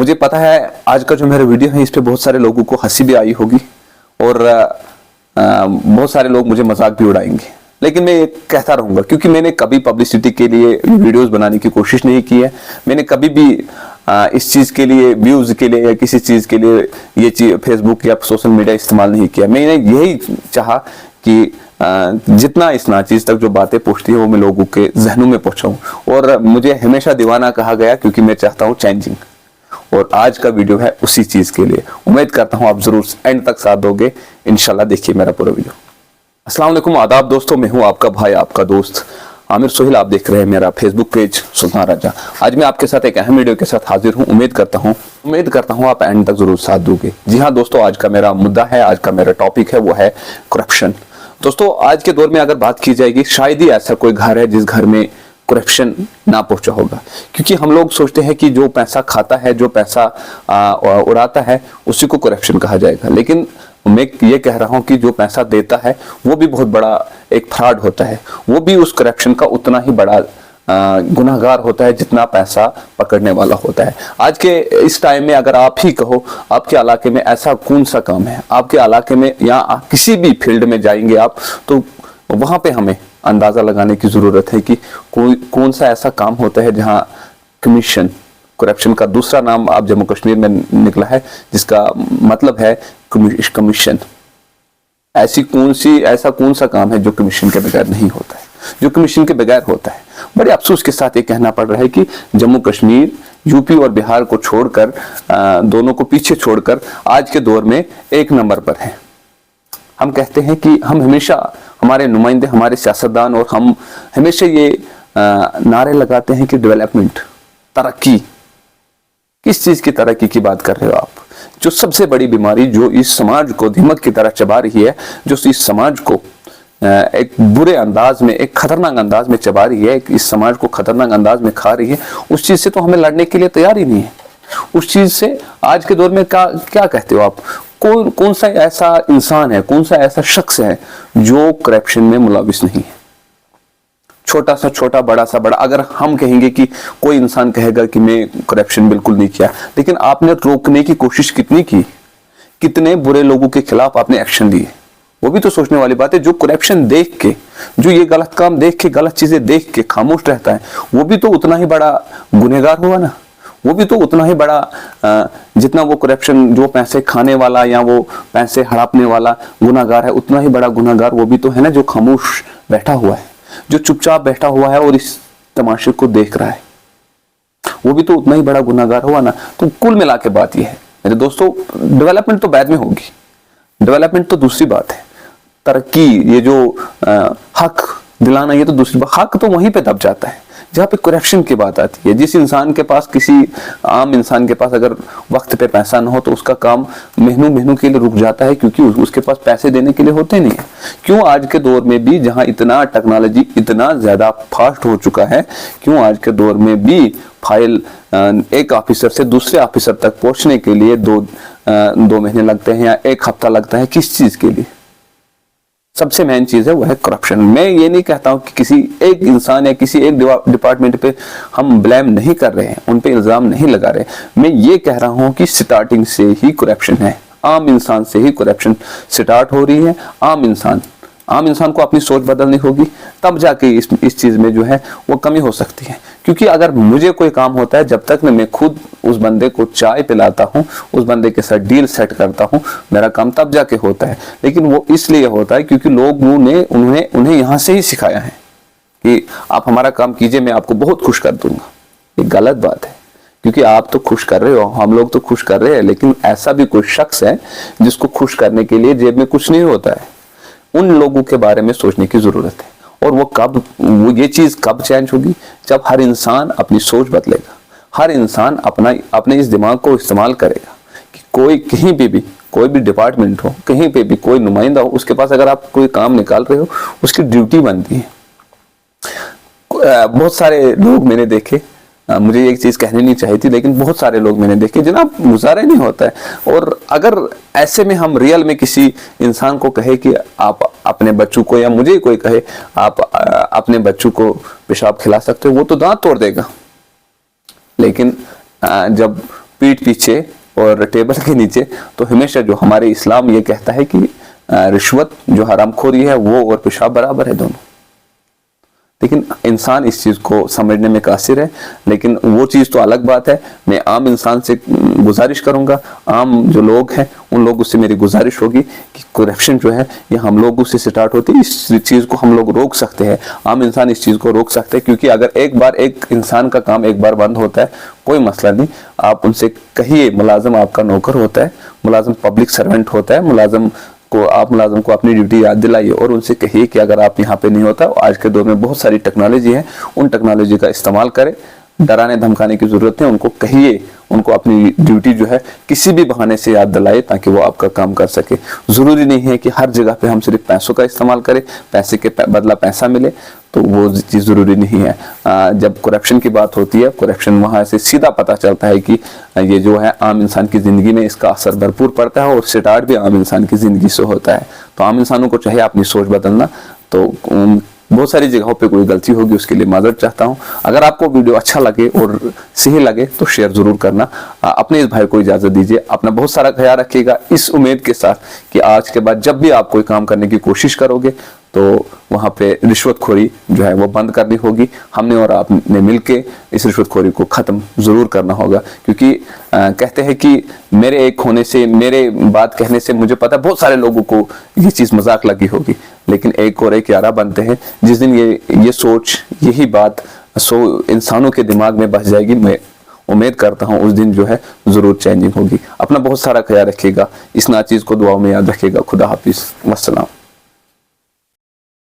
मुझे पता है आज का जो मेरा वीडियो है इस पे बहुत सारे लोगों को हंसी भी आई होगी और बहुत सारे लोग मुझे मजाक भी उड़ाएंगे, लेकिन मैं कहता रहूंगा क्योंकि मैंने कभी पब्लिसिटी के लिए वीडियोस बनाने की कोशिश नहीं की है। मैंने कभी भी इस चीज के लिए, व्यूज के लिए या किसी चीज के लिए ये चीज फेसबुक या सोशल मीडिया इस्तेमाल नहीं किया। मैंने यही चाहा कि जितना इस नाचीज तक जो बातें पहुंचती है वो मैं लोगों के जहनों में पहुंचाऊं, और मुझे हमेशा दीवाना कहा गया क्योंकि मैं चाहता हूं चेंजिंग। और आज का वीडियो है उसी चीज के लिए। उम्मीद करता हूं आप जरूर एंड तक साथ दोगे। इंशाल्लाह देखिए मेरा पूरा वीडियो। अस्सलाम वालेकुम, आदाब दोस्तों, मैं हूं आपका भाई, आपका दोस्त आमिर सोहेल। आप देख रहे हैं मेरा फेसबुक पेज सुल्तान राजा। आज मैं आपके साथ एक अहम वीडियो के साथ हाजिर हूं। उम्मीद करता हूं आप एंड तक जरूर साथ दोगे। जी हाँ दोस्तों, आज का मेरा मुद्दा है, आज का मेरा टॉपिक है वो है करप्शन। दोस्तों आज के दौर में अगर बात की जाएगी, शायद ही ऐसा कोई घर है जिस घर में करप्शन ना पहुंचा होगा, क्योंकि हम लोग सोचते हैं कि जो पैसा खाता है, जो पैसा उड़ाता है, उसी को करप्शन कहा जाएगा। लेकिन मैं ये कह रहा हूं कि जो पैसा देता है वो भी बहुत बड़ा एक फ्रॉड होता है, वो भी उस करप्शन का उतना ही बड़ा गुनाहगार होता है जितना पैसा पकड़ने वाला होता है। आज के इस टाइम में अगर आप ही कहो आपके इलाके में ऐसा कौन सा काम है, आपके इलाके में या किसी भी फील्ड में जाएंगे आप, तो वहां पे हमें अंदाजा लगाने की जरूरत है कि कौन सा ऐसा काम होता है जहां कमीशन, करप्शन का दूसरा नाम आप जम्मू कश्मीर में निकला है जिसका मतलब है कमीशन। ऐसा कौन सा काम है जो कमीशन के बगैर नहीं होता है, जो कमीशन के बगैर होता है। बड़े अफसोस के साथ ये कहना पड़ रहा है कि जम्मू कश्मीर, यूपी और बिहार को छोड़कर, दोनों को पीछे छोड़कर आज के दौर में एक नंबर पर है। हम कहते हैं कि हम हमेशा, हमारे नुमाइंदे, हमारे सियासतदान और हम हमेशा ये नारे लगाते हैं कि डेवलपमेंट, तरक्की। किस चीज की तरक्की की बात कर रहे हो आप? जो सबसे बड़ी बीमारी जो इस समाज को दीमक की तरह चबा रही है, जो इस समाज को एक बुरे अंदाज में, एक खतरनाक अंदाज में चबा रही है, इस समाज को खतरनाक अंदाज में खा रही है, उस चीज से तो हमें लड़ने के लिए तैयार ही नहीं है। उस चीज से आज के दौर में क्या कहते हो आप? कौन सा ऐसा इंसान है, कौन सा ऐसा शख्स है जो करप्शन में मुलविस नहीं है? छोटा सा छोटा, बड़ा सा बड़ा। अगर हम कहेंगे कि कोई इंसान कहेगा कि मैं करप्शन बिल्कुल नहीं किया, लेकिन आपने रोकने की कोशिश कितनी की? कितने बुरे लोगों के खिलाफ आपने एक्शन लिए? वो भी तो सोचने वाली बात है। जो करप्शन देख के, जो ये गलत काम देख के, गलत चीजें देख के खामोश रहता है, वो भी तो उतना ही बड़ा गुनहगार हुआ ना। वो भी तो उतना ही बड़ा, जितना वो करप्शन, जो पैसे खाने वाला या वो पैसे हड़पने वाला गुनाहगार है, उतना ही बड़ा गुनाहगार वो भी तो है ना, जो खामोश बैठा हुआ है, जो चुपचाप बैठा हुआ है और इस तमाशे को देख रहा है, वो भी तो उतना ही बड़ा गुनाहगार हुआ ना। तो कुल मिला के बात यह है मेरे दोस्तों, डेवलपमेंट तो बाद में होगी, डेवलपमेंट तो दूसरी बात है। तरक्की, ये जो हक दिलाना, ये तो दूसरी बात। हक तो वहीं पे दब जाता है जहाँ पे करप्शन की बात आती है। जिस इंसान के पास, किसी आम इंसान के पास अगर वक्त पे पैसा ना हो तो उसका काम महीनों के लिए रुक जाता है, क्योंकि उसके पास पैसे देने के लिए होते नहीं है। क्यों आज के दौर में भी, जहाँ इतना टेक्नोलॉजी इतना ज्यादा फास्ट हो चुका है, क्यों आज के दौर में भी फाइल एक ऑफिसर से दूसरे ऑफिसर तक पहुंचने के लिए दो महीने लगते हैं या एक हफ्ता लगता है? किस चीज के लिए? सबसे मेन चीज है वो है करप्शन। मैं ये नहीं कहता हूं कि किसी एक इंसान या किसी एक डिपार्टमेंट पे हम ब्लेम नहीं कर रहे हैं, उन पे इल्जाम नहीं लगा रहे। मैं ये कह रहा हूं कि स्टार्टिंग से ही करप्शन है, आम इंसान से ही करप्शन स्टार्ट हो रही है। आम इंसान को अपनी सोच बदलनी होगी, तब जाके इस चीज में जो है वो कमी हो सकती है। क्योंकि अगर मुझे कोई काम होता है, जब तक मैं खुद उस बंदे को चाय पिलाता हूँ, उस बंदे के साथ डील सेट करता हूँ, मेरा काम तब जाके होता है। लेकिन वो इसलिए होता है क्योंकि लोगों ने उन्हें यहाँ से ही सिखाया है कि आप हमारा काम कीजिए, मैं आपको बहुत खुश कर दूंगा। ये गलत बात है, क्योंकि आप तो खुश कर रहे हो, हम लोग तो खुश कर रहे हैं, लेकिन ऐसा भी कोई शख्स है जिसको खुश करने के लिए जेब में कुछ नहीं होता है। उन लोगों के बारे में सोचने की जरूरत है। और वो ये चीज कब चेंज होगी? जब हर इंसान अपनी सोच बदलेगा, हर इंसान अपने इस दिमाग को इस्तेमाल करेगा कि कोई कहीं पे भी, कोई भी डिपार्टमेंट हो, कहीं पे भी कोई नुमाइंदा हो, उसके पास अगर आप कोई काम निकाल रहे हो, उसकी ड्यूटी बनती है। बहुत सारे लोग मैंने देखे, मुझे एक चीज कहनी नहीं चाहिए थी, लेकिन बहुत सारे लोग मैंने देखे जिन्हें गुजारा नहीं होता है। और अगर ऐसे में हम रियल में किसी इंसान को कहे कि आप अपने बच्चों को, या मुझे कोई कहे आप अपने बच्चों को पेशाब खिला सकते हो, वो तो दांत तोड़ देगा। लेकिन जब पीठ पीछे और टेबल के नीचे, तो हमेशा जो हमारे इस्लाम ये कहता है कि रिश्वत जो हरामखोरी है वो और पेशाब बराबर है दोनों। लेकिन इंसान इस चीज़ को समझने में कासिर है। लेकिन वो चीज़ तो अलग बात है, मैं आम इंसान से गुजारिश करूंगा, आम जो लोग हैं उन लोगों से मेरी गुजारिश होगी कि करप्शन जो है ये हम लोगों से स्टार्ट होती है। इस चीज़ को हम लोग रोक सकते हैं, आम इंसान इस चीज़ को रोक सकते हैं, क्योंकि अगर एक बार एक इंसान का काम एक बार बंद होता है कोई मसला नहीं, आप उनसे कहिए, मुलाजिम आपका नौकर होता है, मुलाजिम पब्लिक सर्वेंट होता है, मुलाजिम को अपनी ड्यूटी याद दिलाइए और उनसे कहिए कि अगर आप यहाँ पे नहीं होता, आज के दौर में बहुत सारी टेक्नोलॉजी है, उन टेक्नोलॉजी का इस्तेमाल करें। डराने धमकाने की जरूरत है, उनको कहिए, उनको अपनी ड्यूटी जो है किसी भी बहाने से याद दिलाए ताकि वो आपका काम कर सके। जरूरी नहीं है कि हर जगह पे हम सिर्फ पैसों का इस्तेमाल करें, पैसे के बदला पैसा मिले, तो वो चीज़ ज़रूरी नहीं है। जब करप्शन की बात होती है, करप्शन वहाँ से सीधा पता चलता है कि ये जो है आम इंसान की ज़िंदगी में इसका असर भरपूर पड़ता है और स्टार्ट भी आम इंसान की ज़िंदगी से होता है। तो आम इंसानों को चाहिए अपनी सोच बदलना। तो बहुत सारी जगहों पे कोई गलती होगी, उसके लिए माजरत चाहता हूँ। अगर आपको वीडियो अच्छा लगे और सही लगे तो शेयर ज़रूर करना। अपने इस भाई को इजाज़त दीजिए, अपना बहुत सारा ख्याल रखिएगा, इस उम्मीद के साथ कि आज के बाद जब भी आप कोई काम करने की कोशिश करोगे तो वहाँ पे रिश्वतखोरी जो है वो बंद करनी होगी। हमने और आपने मिलके इस रिश्वतखोरी को ख़त्म ज़रूर करना होगा, क्योंकि कहते हैं कि मेरे एक होने से, मेरे बात कहने से मुझे पता है बहुत सारे लोगों को ये चीज़ मजाक लगी होगी, लेकिन एक और एक यारा बनते हैं। जिस दिन ये सोच, यही बात इंसानों के दिमाग में बस जाएगी, मैं उम्मीद करता हूँ उस दिन जो है ज़रूर चेंजिंग होगी। अपना बहुत सारा ख्याल रखिएगा, इस नाचीज़ को दुआओं में याद रखिएगा। खुदा हाफिज़, वस्सलाम।